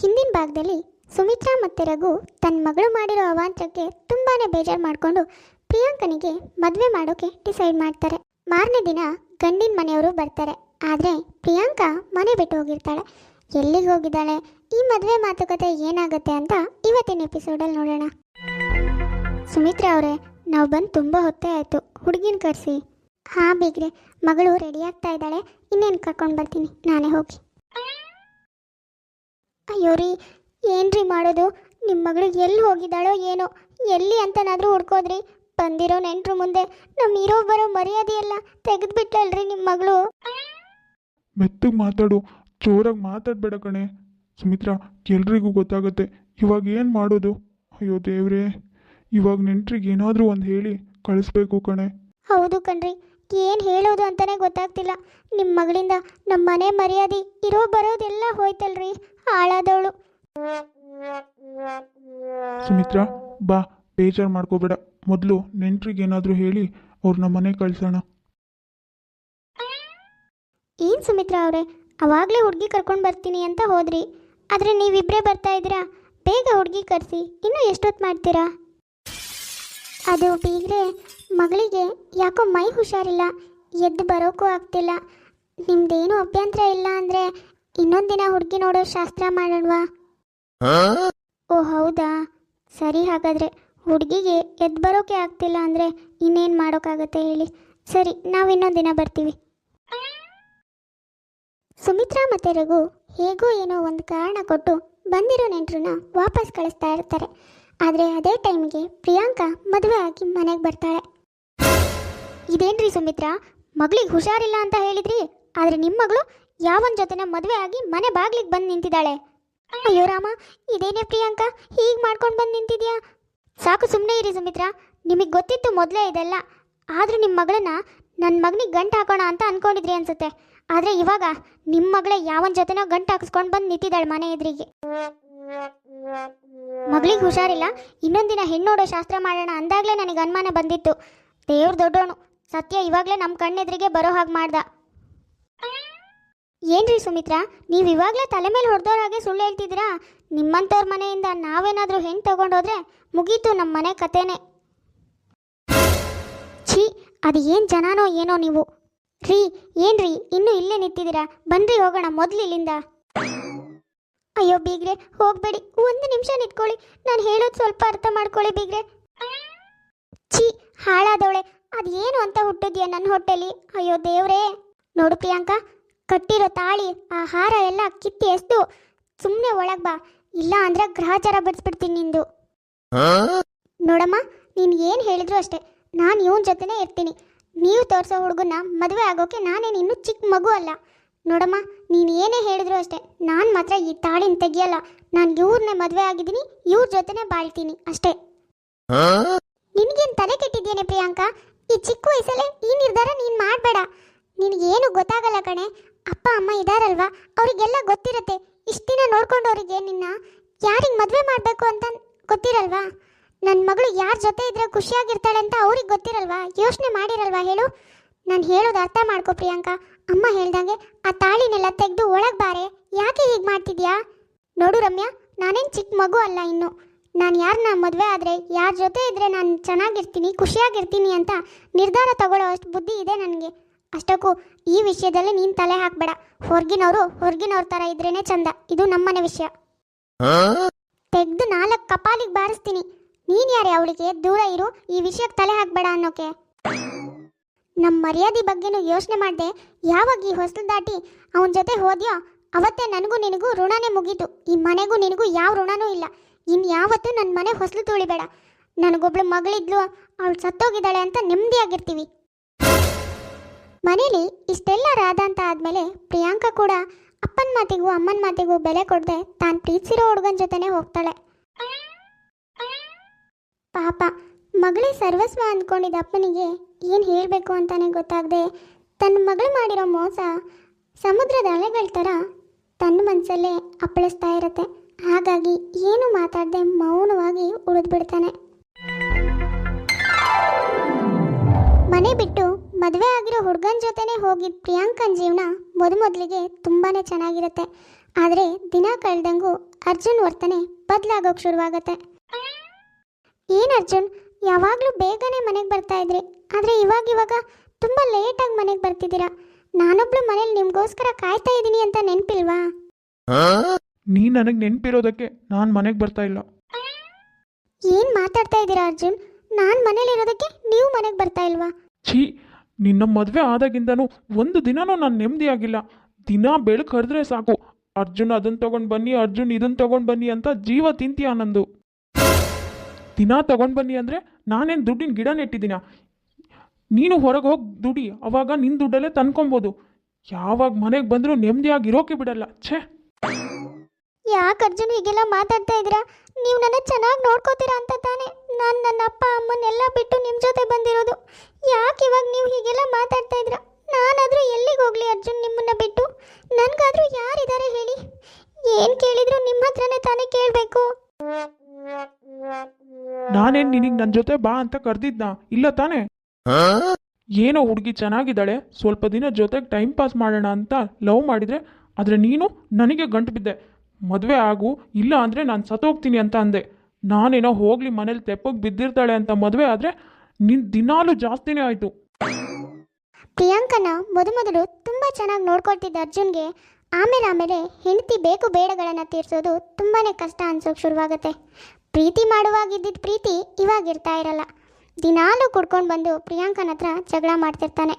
ಹಿಂದಿನ ಭಾಗದಲ್ಲಿ ಸುಮಿತ್ರಾ ಮತ್ತು ರಘು ತನ್ನ ಮಗಳು ಮಾಡಿರೋ ಅವಾಂತರಕ್ಕೆ ತುಂಬಾ ಬೇಜಾರು ಮಾಡಿಕೊಂಡು ಪ್ರಿಯಾಂಕನಿಗೆ ಮದುವೆ ಮಾಡೋಕೆ ಡಿಸೈಡ್ ಮಾಡ್ತಾರೆ. ಮಾರನೇ ದಿನ ಗಂಡಿನ ಮನೆಯವರು ಬರ್ತಾರೆ. ಆದರೆ ಪ್ರಿಯಾಂಕಾ ಮನೆ ಬಿಟ್ಟು ಹೋಗಿರ್ತಾಳೆ. ಎಲ್ಲಿಗೆ ಹೋಗಿದ್ದಾಳೆ, ಈ ಮದುವೆ ಮಾತುಕತೆ ಏನಾಗುತ್ತೆ ಅಂತ ಇವತ್ತಿನ ಎಪಿಸೋಡಲ್ಲಿ ನೋಡೋಣ. ಸುಮಿತ್ರಾ ಅವರೇ, ನಾವು ಬಂದು ತುಂಬ ಹೊತ್ತೇ ಆಯಿತು, ಹುಡುಗಿನ ಕರೆಸಿ. ಹಾಂ ಬೀಗ್ರೆ, ಮಗಳು ರೆಡಿ ಆಗ್ತಾ ಇದ್ದಾಳೆ, ಇನ್ನೇನು ಕರ್ಕೊಂಡು ಬರ್ತೀನಿ ನಾನೇ ಹೋಗಿ. ಅಯ್ಯೋ ರೀ, ಏನ್ರಿ ಮಾಡೋದು, ನಿಮ್ಮ ಮಗಳಿಗೆ ಎಲ್ಲಿ ಹೋಗಿದ್ದಾಳೋ ಏನೋ, ಎಲ್ಲಿ ಅಂತನಾದರೂ ಹುಡ್ಕೋದ್ರಿ. ಬಂದಿರೋ ನೆಂಟ್ರು ಮುಂದೆ ನಮ್ಮ ಇರೋ ಬರೋ ಮರ್ಯಾದೆ ಎಲ್ಲ ತೆಗೆದ್ಬಿಟ್ಲಲ್ರಿ ನಿಮ್ಮ ಮಗಳು. ಮೆತ್ತಗೆ ಮಾತಾಡು, ಜೋರಾಗಿ ಮಾತಾಡಬೇಡ ಕಣೆ. ಸುಮಿತ್ರಾ, ಎಲ್ರಿಗೂ ಗೊತ್ತಾಗುತ್ತೆ. ಇವಾಗ ಏನು ಮಾಡೋದು? ಅಯ್ಯೋ ದೇವ್ರೇ, ಇವಾಗ ನೆಂಟ್ರಿಗೆ ಏನಾದರೂ ಒಂದು ಹೇಳಿ ಕಳಿಸ್ಬೇಕು ಕಣೆ. ಹೌದು ಕಣ್ರಿ, ಏನು ಹೇಳೋದು ಅಂತಲೇ ಗೊತ್ತಾಗ್ತಿಲ್ಲ. ನಿಮ್ಮ ಮಗಳಿಂದ ನಮ್ಮ ಮನೆ ಮರ್ಯಾದೆ ಇರೋ ಬರೋದೆಲ್ಲ ಹೋಯ್ತಲ್ರಿ, ಹಾಳಾದವಳು. ಸುಮಿತ್ರಾ ಬಾ, ಬೇಜಾರು ಮಾಡ್ಕೋಬೇಡ. ಮೊದಲು ನೆಂಟ್ರಿಗೆ ಏನಾದರೂ ಹೇಳಿ ಅವ್ರನ್ನ ಮನೆ ಕಳ್ಸೋಣ. ಏನು ಸುಮಿತ್ರಾ ಅವರೇ, ಅವಾಗಲೇ ಹುಡುಗಿ ಕರ್ಕೊಂಡು ಬರ್ತೀನಿ ಅಂತ ಹೋದ್ರಿ, ಆದರೆ ನೀವಿಬ್ಬರೇ ಬರ್ತಾ ಇದ್ದೀರಾ. ಬೇಗ ಹುಡುಗಿ ಕರೆಸಿ, ಇನ್ನೂ ಎಷ್ಟೊತ್ತು ಮಾಡ್ತೀರಾ? ಅದು ಬೀಗ್ರೆ, ಮಗಳಿಗೆ ಯಾಕೋ ಮೈ ಹುಷಾರಿಲ್ಲ, ಎದ್ದು ಬರೋಕ್ಕೂ ಆಗ್ತಿಲ್ಲ. ನಿಮ್ದೇನು ಅಭ್ಯಂತರ ಇಲ್ಲ ಅಂದರೆ ಇನ್ನೊಂದಿನ ಹುಡುಗಿ ನೋಡೋ ಶಾಸ್ತ್ರ ಮಾಡೋಣವಾ? ಓ ಹೌದಾ, ಸರಿ. ಹಾಗಾದರೆ ಹುಡುಗಿಗೆ ಎದ್ದು ಬರೋಕೆ ಆಗ್ತಿಲ್ಲ ಅಂದರೆ ಇನ್ನೇನು ಮಾಡೋಕ್ಕಾಗತ್ತೆ ಹೇಳಿ. ಸರಿ, ನಾವು ಇನ್ನೊಂದಿನ ಬರ್ತೀವಿ. ಸುಮಿತ್ರಾ ಮತ್ತು ರಘು ಹೇಗೋ ಏನೋ ಒಂದು ಕಾರಣ ಕೊಟ್ಟು ಬಂದಿರೋ ನೆಂಟ್ರನ್ನ ವಾಪಸ್ ಕಳಿಸ್ತಾ ಇರ್ತಾರೆ. ಆದರೆ ಅದೇ ಟೈಮ್ಗೆ ಪ್ರಿಯಾಂಕಾ ಮದುವೆ ಆಗಿ ಮನೆಗೆ ಬರ್ತಾಳೆ. ಇದೇನ್ರಿ ಸುಮಿತ್ರಾ, ಮಗಳಿಗೆ ಹುಷಾರಿಲ್ಲ ಅಂತ ಹೇಳಿದ್ರಿ, ಆದರೆ ನಿಮ್ಮ ಮಗಳು ಯಾವನ ಜೊತೆನ ಮದುವೆ ಆಗಿ ಮನೆ ಬಾಗ್ಲಿಗೆ ಬಂದು ನಿಂತಿದ್ದಾಳೆ. ಅಯ್ಯೋ ರಾಮ, ಇದೇನೇ ಪ್ರಿಯಾಂಕಾ, ಹೀಗೆ ಮಾಡ್ಕೊಂಡು ಬಂದು ನಿಂತಿದ್ಯಾ? ಸಾಕು, ಸುಮ್ಮನೆ ಇರಿ ಸುಮಿತ್ರಾ. ನಿಮಗೆ ಗೊತ್ತಿತ್ತು ಮೊದಲೇ ಇದೆಲ್ಲ, ಆದರೂ ನಿಮ್ಮ ಮಗಳನ್ನ ನನ್ನ ಮಗನಿಗೆ ಗಂಟು ಹಾಕೋಣ ಅಂತ ಅಂದ್ಕೊಂಡಿದ್ರಿ ಅನ್ಸುತ್ತೆ. ಆದರೆ ಇವಾಗ ನಿಮ್ಮ ಮಗಳೇ ಯಾವನ ಜೊತೆನೋ ಗಂಟು ಹಾಕಿಸ್ಕೊಂಡು ಬಂದು ನಿಂತಿದ್ದಾಳೆ ಮನೆ ಎದುರಿಗೆ. ಮಗಳಿಗೆ ಹುಷಾರಿಲ್ಲ, ಇನ್ನೊಂದಿನ ಹೆಣ್ಣೋಡೋ ಶಾಸ್ತ್ರ ಮಾಡೋಣ ಅಂದಾಗಲೇ ನನಗೆ ಅನುಮಾನ ಬಂದಿತ್ತು. ದೇವ್ರು ದೊಡ್ಡೋನು, ಸತ್ಯ ಇವಾಗಲೇ ನಮ್ಮ ಕಣ್ಣೆದುರಿಗೆ ಬರೋ ಹಾಗೆ ಮಾಡ್ದ. ಏನ್ರಿ ಸುಮಿತ್ರಾ, ನೀವು ಇವಾಗಲೇ ತಲೆ ಮೇಲೆ ಹೊಡೆದೋರ ಹಾಗೆ ಸುಳ್ಳು ಹೇಳ್ತಿದ್ದೀರಾ? ನಿಮ್ಮಂಥವ್ರ ಮನೆಯಿಂದ ನಾವೇನಾದರೂ ಹೆಣ್ಣು ತಗೊಂಡೋದ್ರೆ ಮುಗೀತು ನಮ್ಮ ಮನೆ ಕತೆನೇ. ಛೀ, ಅದು ಏನು ಜನನೋ ಏನೋ ನೀವು. ರೀ, ಏನ್ರಿ ಇನ್ನೂ ಇಲ್ಲೇ ನಿಂತಿದ್ದೀರಾ? ಬನ್ರಿ ಹೋಗೋಣ ಮೊದಲು ಇಲ್ಲಿಂದ. ಅಯ್ಯೋ ಬೀಗ್ರೆ, ಹೋಗಬೇಡಿ, ಒಂದು ನಿಮಿಷ ನಿಂತ್ಕೊಳ್ಳಿ, ನಾನು ಹೇಳೋದು ಸ್ವಲ್ಪ ಅರ್ಥ ಮಾಡ್ಕೊಳ್ಳಿ ಬೀಗ್ರೆ. ಛೀ, ಹಾಳಾದವಳೆ, ಅದು ಏನು ಅಂತ ಹುಟ್ಟಿದ್ಯಾ ನನ್ನ ಹೊಟ್ಟೆಲಿ? ಅಯ್ಯೋ ದೇವ್ರೇ. ನೋಡು ಪ್ರಿಯಾಂಕಾ, ಕಟ್ಟಿರೋ ತಾಳಿ ಆ ಹಾರ ಎಲ್ಲ ಕಿತ್ತಿ ಎಸ್ದು ಸುಮ್ಮನೆ ಒಳಗೆ ಬಾ, ಇಲ್ಲ ಅಂದರೆ ಗ್ರಹಚಾರ ಬಿಡಿಸ್ಬಿಡ್ತೀನಿ ನಿಂದು. ನೋಡಮ್ಮ, ನೀನು ಏನು ಹೇಳಿದ್ರು ಅಷ್ಟೇ, ನಾನು ಇವನ ಜೊತೆನೇ ಇರ್ತೀನಿ. ನೀವು ತೋರಿಸೋ ಹುಡುಗನ್ನ ಮದುವೆ ಆಗೋಕೆ ನಾನೇನು ಇನ್ನೂ ಚಿಕ್ಕ ಮಗು ಅಲ್ಲ. ನೋಡಮ್ಮ, ನೀನು ಏನೇ ಹೇಳಿದ್ರು ಅಷ್ಟೇ, ನಾನು ಮಾತ್ರ ಈ ತಾಳಿನ ತೆಗಿಯಲ್ಲ. ನಾನು ಇವ್ರನ್ನೇ ಮದುವೆ ಆಗಿದ್ದೀನಿ, ಇವ್ರ ಜೊತೆನೇ ಬಾಳ್ತೀನಿ ಅಷ್ಟೇ. ನಿನಗೇನು ತಲೆ ಕೆಟ್ಟಿದ್ದೇನೆ ಪ್ರಿಯಾಂಕಾ? ಈ ಚಿಕ್ಕ ವಯಸ್ಸಲ್ಲೇ ಈ ನಿರ್ಧಾರ ನೀನು ಮಾಡಬೇಡ. ನಿನಗೇನು ಗೊತ್ತಾಗಲ್ಲ ಕಣೆ. ಅಪ್ಪ ಅಮ್ಮ ಇದಾರಲ್ವಾ, ಅವರಿಗೆಲ್ಲ ಗೊತ್ತಿರುತ್ತೆ. ಇಷ್ಟು ದಿನ ನೋಡ್ಕೊಂಡವರಿಗೆ ನಿನ್ನ ಯಾರಿಗೆ ಮದುವೆ ಮಾಡಬೇಕು ಅಂತ ಗೊತ್ತಿರಲ್ವಾ? ನನ್ನ ಮಗಳು ಯಾರ ಜೊತೆ ಇದ್ರೆ ಖುಷಿಯಾಗಿರ್ತಾಳೆ ಅಂತ ಅವ್ರಿಗೆ ಗೊತ್ತಿರಲ್ವಾ? ಯೋಚನೆ ಮಾಡಿರಲ್ವಾ ಹೇಳು? ನಾನು ಹೇಳೋದು ಅರ್ಥ ಮಾಡ್ಕೊ ಪ್ರಿಯಾಂಕಾ. ಅಮ್ಮ ಹೇಳ್ದಂಗೆ ಆ ತಾಳಿನೆಲ್ಲ ತೆಗೆದು ಒಳಗೆ ಬಾರೆ. ಯಾಕೆ ಹೀಗೆ ಮಾಡ್ತಿದ್ಯಾ? ನೋಡು ರಮ್ಯಾ, ನಾನೇನು ಚಿಕ್ಕ ಮಗು ಅಲ್ಲ ಇನ್ನು. ನಾನು ಯಾರನ್ನ ಮದುವೆ ಆದರೆ ಯಾರ ಜೊತೆ ಇದ್ದರೆ ನಾನು ಚೆನ್ನಾಗಿರ್ತೀನಿ, ಖುಷಿಯಾಗಿರ್ತೀನಿ ಅಂತ ನಿರ್ಧಾರ ತಗೊಳ್ಳೋ ಅಷ್ಟು ಬುದ್ಧಿ ಇದೆ ನನಗೆ. ಅಷ್ಟಕ್ಕೂ ಈ ವಿಷಯದಲ್ಲಿ ನೀನು ತಲೆ ಹಾಕಬೇಡ. ಹೊರಗಿನವ್ರ ಥರ ಇದ್ರೇನೆ ಚಂದ. ಇದು ನಮ್ಮನೆ ವಿಷಯ. ತೆಗೆದು 4 ಕಪಾಲಿಗೆ ಬಾರಿಸ್ತೀನಿ. ನೀನು ಯಾರೇ ಅವಳಿಗೆ? ದೂರ ಇರು, ಈ ವಿಷಯಕ್ಕೆ ತಲೆ ಹಾಕಬೇಡ ಅನ್ನೋಕೆ. ನಮ್ಮ ಮರ್ಯಾದೆ ಬಗ್ಗೆನೂ ಯೋಚನೆ ಮಾಡಿದೆ. ಯಾವಾಗ ಈ ಹೊಸಲು ದಾಟಿ ಅವನ ಜೊತೆ ಹೋದ್ಯೋ ಅವತ್ತೇ ನನಗೂ ನಿನಗೂ ಋಣನೇ ಮುಗೀತು. ಈ ಮನೆಗೂ ನಿನಗೂ ಯಾವ ಋಣನೂ ಇಲ್ಲ. ಇನ್ಯಾವತ್ತೂ ನನ್ನ ಮನೆ ಹೊಸಲು ತುಳಿಬೇಡ. ನನಗೊಬ್ಳು ಮಗಳಿದ್ಲು, ಅವಳು ಸತ್ತೋಗಿದ್ದಾಳೆ ಅಂತ ನೆಮ್ಮದಿಯಾಗಿರ್ತೀವಿ. ಮನೇಲಿ ಇಷ್ಟೆಲ್ಲ ರಾಧ ಅಂತ ಆದಮೇಲೆ ಪ್ರಿಯಾಂಕಾ ಕೂಡ ಅಪ್ಪನ ಮಾತಿಗೂ ಅಮ್ಮನ ಮಾತಿಗೂ ಬೆಲೆ ಕೊಡದೆ ತಾನು ಪ್ರೀತಿಸಿರೋ ಹುಡುಗನ ಜೊತೆನೇ ಹೋಗ್ತಾಳೆ. ಪಾಪ, ಮಗಳೇ ಸರ್ವಸ್ವ ಅಂದ್ಕೊಂಡಿದ್ದ ಅಪ್ಪನಿಗೆ ಏನು ಹೇಳಬೇಕು ಅಂತಾನೆ ಗೊತ್ತಾಗದೆ ತನ್ನ ಮಗಳು ಮಾಡಿರೋ ಮೋಸ ಸಮುದ್ರದ ಅಲೆಗಳ ಥರ ತನ್ನ ಮನಸ್ಸಲ್ಲೇ ಅಪ್ಪಳಿಸ್ತಾ ಇರುತ್ತೆ. ಹಾಗಾಗಿ ಏನು ಮಾತಾಡದೆ ಮೌನವಾಗಿ ಉಳಿದ್ಬಿಡ್ತಾನೆ. ಮನೆ ಬಿಟ್ಟು ಮದುವೆ ಆಗಿರೋ ಹುಡುಗನ ಜೊತೆನೇ ಹೋಗಿದ್ದ ಪ್ರಿಯಾಂಕನ ಜೀವನ ಮೊದಲಿಗೆ ತುಂಬಾ ಚೆನ್ನಾಗಿರುತ್ತೆ. ಆದರೆ ದಿನ ಕಳೆದಂಗೂ ಅರ್ಜುನ್ ವರ್ತನೆ ಬದಲಾಗೋಕೆ ಶುರುವಾಗತ್ತೆ. ಏನು ಅರ್ಜುನ್, ಯಾವಾಗಲೂ ಬೇಗನೆ ಮನೆಗೆ ಬರ್ತಾ ಇದ್ರಿ, ಆದರೆ ಇವಾಗ ತುಂಬ ಲೇಟಾಗಿ ಮನೆಗೆ ಬರ್ತಿದ್ದೀರಾ. ನಾನೊಬ್ಳು ಮನೇಲಿ ನಿಮಗೋಸ್ಕರ ಕಾಯ್ತಾ ಇದ್ದೀನಿ ಅಂತ ನೆನಪಿಲ್ವಾ? ನೀ ನನಗೆ ನೆನಪಿರೋದಕ್ಕೆ ನಾನು ಮನೆಗೆ ಬರ್ತಾ ಇಲ್ಲ. ಏನು ಮಾತಾಡ್ತಾ ಇದ್ದೀರಾ ಅರ್ಜುನ್? ನಾನು ಮನೇಲಿರೋದಕ್ಕೆ ನೀವು ಮನೆಗೆ ಬರ್ತಾ ಇಲ್ವಾ? ಛೀ, ನಿನ್ನ ಮದುವೆ ಆದಾಗಿಂದನೂ ಒಂದು ದಿನನೂ ನಾನು ನೆಮ್ಮದಿಯಾಗಿಲ್ಲ. ದಿನ ಬೆಳಕು ಹರಿದ್ರೆ ಸಾಕು, ಅರ್ಜುನ್ ಅದನ್ನು ತೊಗೊಂಡು ಬನ್ನಿ, ಅರ್ಜುನ್ ಇದನ್ನು ತೊಗೊಂಡು ಬನ್ನಿ ಅಂತ ಜೀವ ತಿಂತೀಯ ನಂದು. ದಿನ ತೊಗೊಂಡು ಬನ್ನಿ ಅಂದರೆ ನಾನೇನು ದುಡ್ಡಿನ ಗಿಡ ನೆಟ್ಟಿದ್ದೀನ? ನೀನು ಹೊರಗೆ ಹೋಗಿ ದುಡಿ, ಅವಾಗ ನಿನ್ನ ದುಡ್ಡಲ್ಲೇ ತಂದ್ಕೊಬೋದು. ಯಾವಾಗ ಮನೆಗೆ ಬಂದರೂ ನೆಮ್ಮದಿಯಾಗಿರೋಕೆ ಬಿಡಲ್ಲ. ಛೇ, ಯಾಕೆ ಅರ್ಜುನ್ ಹೀಗೆಲ್ಲ ಮಾತಾಡ್ತಾ ಇದ್ದೀರಾ? ನೀವು ನನ್ನ ಚೆನ್ನಾಗಿ ನೋಡ್ಕೋತೀರಾ ಅಂತ ತಾನೇ ನಾನು ನನ್ನ ಅಪ್ಪ ಅಮ್ಮನ್ನೆಲ್ಲ ಬಿಟ್ಟು ನಿಮ್ಮ ಜೊತೆ ಬಂದಿರೋದು. ಯಾಕೆ ಇವಾಗ ನೀವು ಹೀಗೆಲ್ಲ ಮಾತಾಡ್ತಾ ಇದ್ದೀರಾ? ನಾನಾದರೂ ಎಲ್ಲಿಗೆ ಹೋಗಲಿ ಅರ್ಜುನ್ ನಿಮ್ಮನ್ನ ಬಿಟ್ಟು? ನನಗಾದರೂ ಯಾರಿದ್ದಾರೆ ಹೇಳಿ? ಏನು ಕೇಳಿದ್ರು ನಿಮ್ಮ ಹತ್ರನೇ ತಾನೇ ಕೇಳಬೇಕು. ನಾನೇನು ನಿನಗೆ ನನ್ನ ಜೊತೆ ಬಾ ಅಂತ ಕರೆದಿದ್ನಾ? ಇಲ್ಲ ತಾನೇ? ಏನೋ ಹುಡುಗಿ ಚೆನ್ನಾಗಿದ್ದಾಳೆ, ಸ್ವಲ್ಪ ದಿನ ಜೊತೆಗೆ ಟೈಮ್ ಪಾಸ್ ಮಾಡೋಣ ಅಂತ ಲವ್ ಮಾಡಿದರೆ, ಆದರೆ ನೀನು ನನಗೆ ಗಂಟು ಬಿದ್ದೆ. ಮದುವೆ ಆಗು, ಇಲ್ಲ ಅಂದರೆ ನಾನು ಸತ್ತೋಗ್ತೀನಿ ಅಂತ ಅಂದೆ. ನಾನೇನೋ ಹೋಗಲಿ ಮನೇಲಿ ತೆಪ್ಪಗೆ ಬಿದ್ದಿರ್ತಾಳೆ ಅಂತ ಮದುವೆ ಆದರೆ ನಿನ್ನ ದಿನಾಲೂ ಜಾಸ್ತಿನೇ ಆಯಿತು. ಪ್ರಿಯಾಂಕನ ಮೊದಲು ತುಂಬ ಚೆನ್ನಾಗಿ ನೋಡ್ಕೊಳ್ತಿದ್ದ ಅರ್ಜುನ್ಗೆ ಆಮೇಲೆ ಹೆಂಡತಿ ಬೇಕು ಬೇಡಗಳನ್ನು ತೀರಿಸೋದು ತುಂಬಾ ಕಷ್ಟ ಅನ್ಸೋಕೆ ಶುರುವಾಗುತ್ತೆ. ಪ್ರೀತಿ ಮಾಡುವಾಗಿದ್ದಿದ್ದ ಪ್ರೀತಿ ಇವಾಗ ಇರ್ತಾ ಇರಲ್ಲ. ದಿನಾಲೂ ಕುಡ್ಕೊಂಡು ಬಂದು ಪ್ರಿಯಾಂಕನ ಹತ್ರ ಜಗಳ ಮಾಡ್ತಿರ್ತಾನೆ.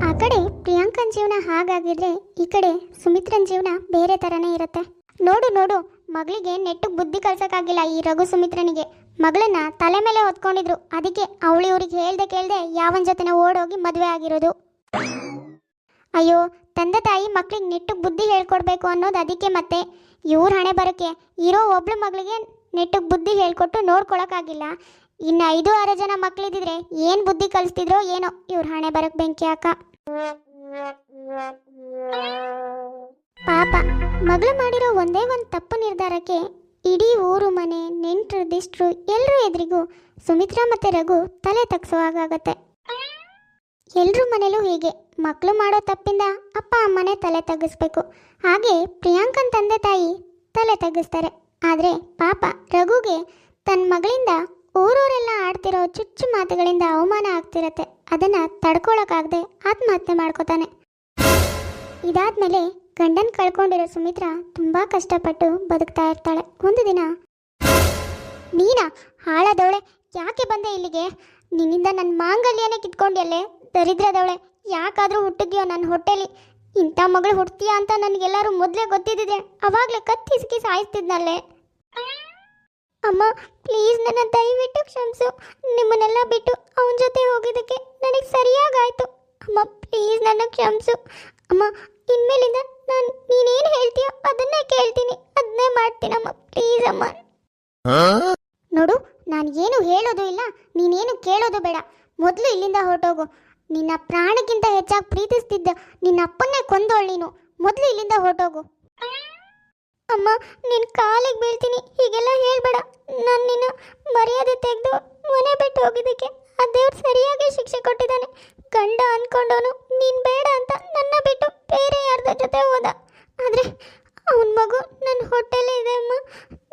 ಆ ಕಡೆ ಪ್ರಿಯಾಂಕನ ಜೀವನ ಹಾಗಾಗಿದ್ರೆ ಈ ಕಡೆ ಸುಮಿತ್ರನ ಜೀವನ ಬೇರೆ ಥರನೇ ಇರುತ್ತೆ. ನೋಡು ಮಗಳಿಗೆ ನೆಟ್ಟಿಗೆ ಬುದ್ಧಿ ಕಳ್ಸೋಕ್ಕಾಗಿಲ್ಲ ಈ ರಘು ಸುಮಿತ್ರನಿಗೆ. ಮಗಳನ್ನ ತಲೆ ಮೇಲೆ ಹೊತ್ಕೊಂಡಿದ್ರು, ಅದಕ್ಕೆ ಅವಳು ಇವ್ರಿಗೆ ಕೇಳ್ದೆ ಯಾವನ ಜೊತೆನ ಓಡೋಗಿ ಮದುವೆ ಆಗಿರೋದು. ಅಯ್ಯೋ, ತಂದೆ ತಾಯಿ ಮಕ್ಳಿಗೆ ನೆಟ್ಟಿಗೆ ಬುದ್ಧಿ ಹೇಳ್ಕೊಡ್ಬೇಕು ಅನ್ನೋದು ಅದಕ್ಕೆ. ಮತ್ತೆ ಇವ್ರ ಹಣೆ ಬರೋಕ್ಕೆ ಇರೋ ಒಬ್ಳು ಮಗಳಿಗೆ ನೆಟ್ಟಿಗೆ ಬುದ್ಧಿ ಹೇಳ್ಕೊಟ್ಟು ನೋಡ್ಕೊಳಕ್ಕಾಗಿಲ್ಲ. ಇನ್ನು 5-6 ಜನ ಮಕ್ಕಳಿದ್ದಿದ್ರೆ ಏನು ಬುದ್ಧಿ ಕಲಿಸ್ತಿದ್ರೋ ಏನೋ ಇವ್ರ ಹಣೆ ಬರೋಕ್ಕೆ ಬೆಂಕಿ ಹಾಕ. ಪಾಪ ಮಗಳು ಮಾಡಿರೋ ಒಂದೇ ಒಂದು ತಪ್ಪು ನಿರ್ಧಾರಕ್ಕೆ ಇಡೀ ಊರು ಮನೆ ನೆಂಟರು ದಿಷ್ಟರು ಎಲ್ಲರೂ ಎದುರಿಗೂ ಸುಮಿತ್ರಾ ಮತ್ತು ರಘು ತಲೆ ತಗ್ಸೋ ಹಾಗಾಗತ್ತೆ. ಎಲ್ಲರೂ ಮನೇಲೂ ಹೀಗೆ ಮಕ್ಕಳು ಮಾಡೋ ತಪ್ಪಿಂದ ಅಪ್ಪ ಅಮ್ಮನೇ ತಲೆ ತಗ್ಗಿಸ್ಬೇಕು. ಹಾಗೆ ಪ್ರಿಯಾಂಕನ್ ತಂದೆ ತಾಯಿ ತಲೆ ತಗ್ಗಿಸ್ತಾರೆ. ಆದರೆ ಪಾಪ ರಘುಗೆ ತನ್ನ ಮಗಳಿಂದ ಊರೂರೆಲ್ಲ ಆಡ್ತಿರೋ ಚುಚ್ಚು ಮಾತುಗಳಿಂದ ಅವಮಾನ ಆಗ್ತಿರತ್ತೆ. ಅದನ್ನು ತಡ್ಕೊಳಕ್ಕಾಗದೆ ಆತ್ಮಹತ್ಯೆ ಮಾಡ್ಕೋತಾನೆ. ಇದಾದ್ಮೇಲೆ ಗಂಡನ್ ಕಳ್ಕೊಂಡಿರೋ ಸುಮಿತ್ರಾ ತುಂಬ ಕಷ್ಟಪಟ್ಟು ಬದುಕ್ತಾ ಇರ್ತಾಳೆ. ಒಂದು ದಿನ, ನೀನಾ ಹಾಳಾದವಳೆ, ಯಾಕೆ ಬಂದೆ ಇಲ್ಲಿಗೆ? ನಿನ್ನಿಂದ ನನ್ನ ಮಾಂಗಲ್ಯನೇ ಕಿತ್ಕೊಂಡ್ಯಲ್ಲೇ ದರಿದ್ರದವಳೆ. ಯಾಕಾದರೂ ಹುಟ್ಟಿದ್ಯೋ ನನ್ನ ಹೊಟ್ಟೆಲಿ? ಇಂಥ ಮಗಳು ಹುಡ್ತೀಯಾ ಅಂತ ನನಗೆಲ್ಲರೂ ಮೊದಲೇ ಗೊತ್ತಿದ್ದಿದೆ, ಅವಾಗಲೇ ಕತ್ತಿಸ್ಕಿ ಸಾಯಿಸ್ತಿದ್ನಲ್ಲೇ. ಅಮ್ಮ ಪ್ಲೀಸ್ ನನ್ನ ದಯವಿಟ್ಟು ಕ್ಷಮಿಸು. ನಿಮ್ಮನ್ನೆಲ್ಲ ಬಿಟ್ಟು ಅವನ ಜೊತೆ ಹೋಗಿದ್ದಕ್ಕೆ ನನಗೆ ಸರಿಯಾಗಾಯ್ತು. ಅಮ್ಮ ಪ್ಲೀಸ್ ನನ್ನ ಕ್ಷಮಿಸು. ಅಮ್ಮ ಇನ್ಮೇಲಿಂದ ನೀನೇನು ಹೇಳ್ತೀಯೋ ಅದನ್ನೇ ಕೇಳ್ತೀನಿ, ಅದನ್ನೇ ಮಾಡ್ತೀನಮ್ಮ, ಪ್ಲೀಸ್ ಅಮ್ಮ. ನೋಡು, ನಾನು ಏನು ಹೇಳೋದು ಇಲ್ಲ, ನೀನೇನು ಕೇಳೋದು ಬೇಡ. ಮೊದಲು ಇಲ್ಲಿಂದ ಹೊರಟೋಗು. ನಿನ್ನ ಪ್ರಾಣಕ್ಕಿಂತ ಹೆಚ್ಚಾಗಿ ಪ್ರೀತಿಸ್ತಿದ್ದ ನಿನ್ನ ಅಪ್ಪನ್ನೇ ಕೊಂದೋಳು ನೀನು. ಮೊದಲು ಇಲ್ಲಿಂದ ಹೊರಟೋಗು. ಅಮ್ಮ ನಿನ್ನ ಕಾಲಿಗೆ ಬೀಳ್ತೀನಿ, ಹೀಗೆಲ್ಲ ಹೇಳ್ಬೇಡ. ನಾನು ನಿನ್ನ ಮರ್ಯಾದೆ ತೆಗೆದು ಮನೆ ಬಿಟ್ಟು ಹೋಗಿದ್ದಕ್ಕೆ ಆ ದೇವ್ರು ಸರಿಯಾಗಿ ಶಿಕ್ಷೆ ಕೊಟ್ಟಿದ್ದಾನೆ. ಗಂಡ ಅಂದ್ಕೊಂಡವನು ನೀನು ಬೇಡ ಅಂತ ನನ್ನ ಬಿಟ್ಟು ಬೇರೆ ಯಾರ್ದ ಜೊತೆ ಹೋದ. ಆದರೆ ಅವನ ಮಗು ನನ್ನ ಹೊಟ್ಟೆಲೇ ಇದೆ ಅಮ್ಮ.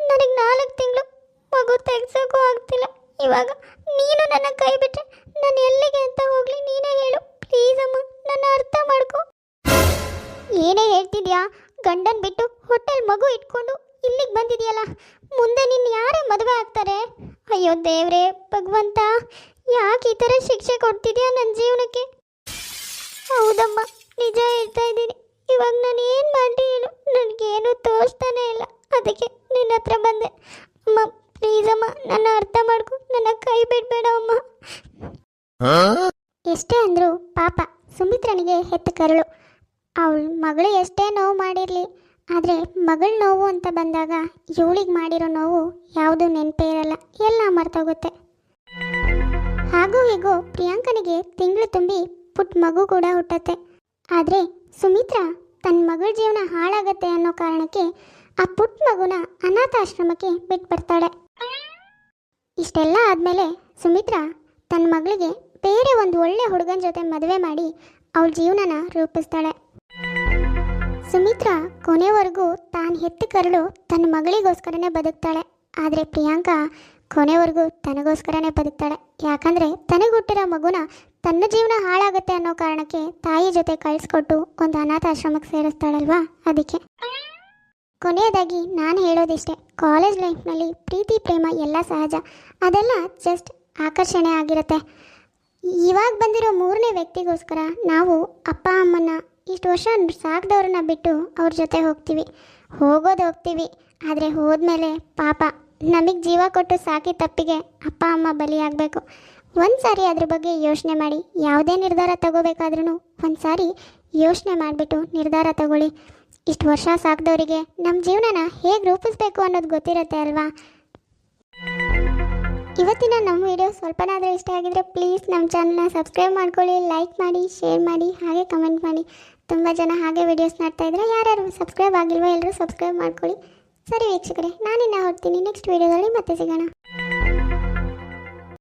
ನನಗೆ 4 ತಿಂಗಳು ಮಗು ತೆಗ್ಸೋಕ್ಕೂ ಆಗ್ತಿಲ್ಲ. ಇವಾಗ ನೀನು ನನ್ನ ಕೈ ಬಿಟ್ಟರೆ ನಾನು ಎಲ್ಲಿಗೆ ಅಂತ ಹೋಗಲಿ, ನೀನೇ ಹೇಳು ಪ್ಲೀಸ್ ಅಮ್ಮ, ನನ್ನ ಅರ್ಥ ಮಾಡ್ಕೊ. ಏನೇ ಹೇಳ್ತಿದ್ಯಾ? ಗಂಡನ್ ಬಿಟ್ಟು ಹೊಟ್ಟೆಲ್ ಮಗು ಇಟ್ಕೊಂಡು ಇಲ್ಲಿಗೆ ಬಂದಿದೆಯಲ್ಲ, ಮುಂದೆ ನಿನ್ನ ಯಾರೇ ಮದುವೆ ಆಗ್ತಾರೆ? ಅಯ್ಯೋ ದೇವ್ರೇ ಭಗವಂತ, ಯಾಕೆ ಈ ಥರ ಶಿಕ್ಷೆ ಕೊಡ್ತಿದ್ಯಾ ನನ್ನ ಜೀವನಕ್ಕೆ? ಹೌದಮ್ಮ, ನಿಜ ಹೇಳ್ತಾ ಇದ್ದೀನಿ. ಇವಾಗ ನಾನು ಏನು ಮಾಡಲಿ ಹೇಳು? ನನಗೇನು ತೋರಿಸ್ತಾನೆ ಇಲ್ಲ, ಅದಕ್ಕೆ ನಿನ್ನ ಹತ್ರ ಬಂದೆ. ಅಮ್ಮ ಪ್ಲೀಸ್ ಅಮ್ಮ, ನನ್ನ ಅರ್ಥ ಮಾಡ್ಕೊ, ನನ್ನ ಕೈ ಬಿಡಬೇಡ ಅಮ್ಮ. ಎಷ್ಟೇ ಅಂದರೂ ಪಾಪ ಸುಮಿತ್ರನಿಗೆ ಹೆತ್ತ ಕರಳು. ಅವಳ ಮಗಳು ಎಷ್ಟೇ ನೋವು ಮಾಡಿರಲಿ, ಆದರೆ ಮಗಳ ನೋವು ಅಂತ ಬಂದಾಗ ಇವಳಿಗೆ ಮಾಡಿರೋ ನೋವು ಯಾವುದೂ ನೆನಪೇ ಇರಲ್ಲ, ಎಲ್ಲ ಮರ್ತೋಗುತ್ತೆ. ಹಾಗೂ ಹೀಗೂ ಪ್ರಿಯಾಂಕನಿಗೆ ತಿಂಗಳು ತುಂಬಿ ಪುಟ್ಟ ಮಗು ಕೂಡ ಹುಟ್ಟತ್ತೆ. ಆದರೆ ಸುಮಿತ್ರಾ ತನ್ನ ಮಗಳ ಜೀವನ ಹಾಳಾಗತ್ತೆ ಅನ್ನೋ ಕಾರಣಕ್ಕೆ ಆ ಪುಟ್ಟ ಮಗುನ ಅನಾಥಾಶ್ರಮಕ್ಕೆ ಬಿಟ್ಬಿಡ್ತಾಳೆ. ಇಷ್ಟೆಲ್ಲ ಆದಮೇಲೆ ಸುಮಿತ್ರಾ ತನ್ನ ಮಗಳಿಗೆ ಬೇರೆ ಒಂದು ಒಳ್ಳೆ ಹುಡುಗನ ಜೊತೆ ಮದುವೆ ಮಾಡಿ ಅವಳ ಜೀವನನ ರೂಪಿಸ್ತಾಳೆ. ಸುಮಿತ್ರಾ ಕೊನೆವರೆಗೂ ತಾನು ಹೆತ್ತ ಕರಳು ತನ್ನ ಮಗಳಿಗೋಸ್ಕರನೇ ಬದುಕ್ತಾಳೆ. ಆದರೆ ಪ್ರಿಯಾಂಕಾ ಕೊನೆವರೆಗೂ ತನಗೋಸ್ಕರನೇ ಬದುಕ್ತಾಳೆ. ಯಾಕಂದರೆ ತನಗುಟ್ಟಿರೋ ಮಗುನ ತನ್ನ ಜೀವನ ಹಾಳಾಗುತ್ತೆ ಅನ್ನೋ ಕಾರಣಕ್ಕೆ ತಾಯಿ ಜೊತೆ ಕಳಿಸ್ಕೊಟ್ಟು ಒಂದು ಅನಾಥಾಶ್ರಮಕ್ಕೆ ಸೇರಿಸ್ತಾಳಲ್ವಾ, ಅದಕ್ಕೆ. ಕೊನೆಯದಾಗಿ ನಾನು ಹೇಳೋದಿಷ್ಟೇ, ಕಾಲೇಜ್ ಲೈಫ್ನಲ್ಲಿ ಪ್ರೀತಿ ಪ್ರೇಮ ಎಲ್ಲ ಸಹಜ, ಅದೆಲ್ಲ ಜಸ್ಟ್ ಆಕರ್ಷಣೆ ಆಗಿರುತ್ತೆ. ಇವಾಗ ಬಂದಿರೋ ಮೂರನೇ ವ್ಯಕ್ತಿಗೋಸ್ಕರ ನಾವು ಅಪ್ಪ ಅಮ್ಮನ ಇಷ್ಟು ವರ್ಷ ಸಾಕಿದವ್ರನ್ನ ಬಿಟ್ಟು ಅವ್ರ ಜೊತೆ ಹೋಗ್ತೀವಿ ಆದರೆ ಹೋದ್ಮೇಲೆ ಪಾಪ ನಮಗೆ ಜೀವ ಕೊಟ್ಟು ಸಾಕಿ ತಪ್ಪಿಗೆ ಅಪ್ಪ ಅಮ್ಮ ಬಲಿಯಾಗಬೇಕು. ಒಂದು ಸಾರಿ ಅದ್ರ ಬಗ್ಗೆ ಯೋಚನೆ ಮಾಡಿ. ಯಾವುದೇ ನಿರ್ಧಾರ ತಗೋಬೇಕಾದ್ರೂ ಒಂದು ಸಾರಿ ಯೋಚನೆ ಮಾಡಿಬಿಟ್ಟು ನಿರ್ಧಾರ ತಗೊಳ್ಳಿ. ಇಷ್ಟು ವರ್ಷ ಸಾಕಿದವರಿಗೆ ನಮ್ಮ ಜೀವನನ ಹೇಗೆ ರೂಪಿಸ್ಬೇಕು ಅನ್ನೋದು ಗೊತ್ತಿರುತ್ತೆ ಅಲ್ವಾ. ಇವತ್ತಿನ ನಮ್ಮ ವಿಡಿಯೋ ಸ್ವಲ್ಪನಾದರೂ ಇಷ್ಟ ಆಗಿದ್ರೆ ಪ್ಲೀಸ್ ನಮ್ಮ ಚಾನಲ್ನ ಸಬ್ಸ್ಕ್ರೈಬ್ ಮಾಡ್ಕೊಳ್ಳಿ, ಲೈಕ್ ಮಾಡಿ, ಶೇರ್ ಮಾಡಿ, ಹಾಗೆ ಕಮೆಂಟ್ ಮಾಡಿ. ತುಂಬ ಜನ ಹಾಗೆ ವಿಡಿಯೋಸ್ ನೋಡ್ತಾ ಇದ್ರೆ ಯಾರ್ಯಾರು ಸಬ್ಸ್ಕ್ರೈಬ್ ಆಗಿಲ್ವೋ ಎಲ್ಲರೂ ಸಬ್ಸ್ಕ್ರೈಬ್ ಮಾಡ್ಕೊಳ್ಳಿ. ಸರಿ ವೀಕ್ಷಕರೇ, ನಾನಿನ್ನ ಹೊರಡ್ತೀನಿ. ನೆಕ್ಸ್ಟ್ ವಿಡಿಯೋದಲ್ಲಿ ಮತ್ತೆ ಸಿಗೋಣ.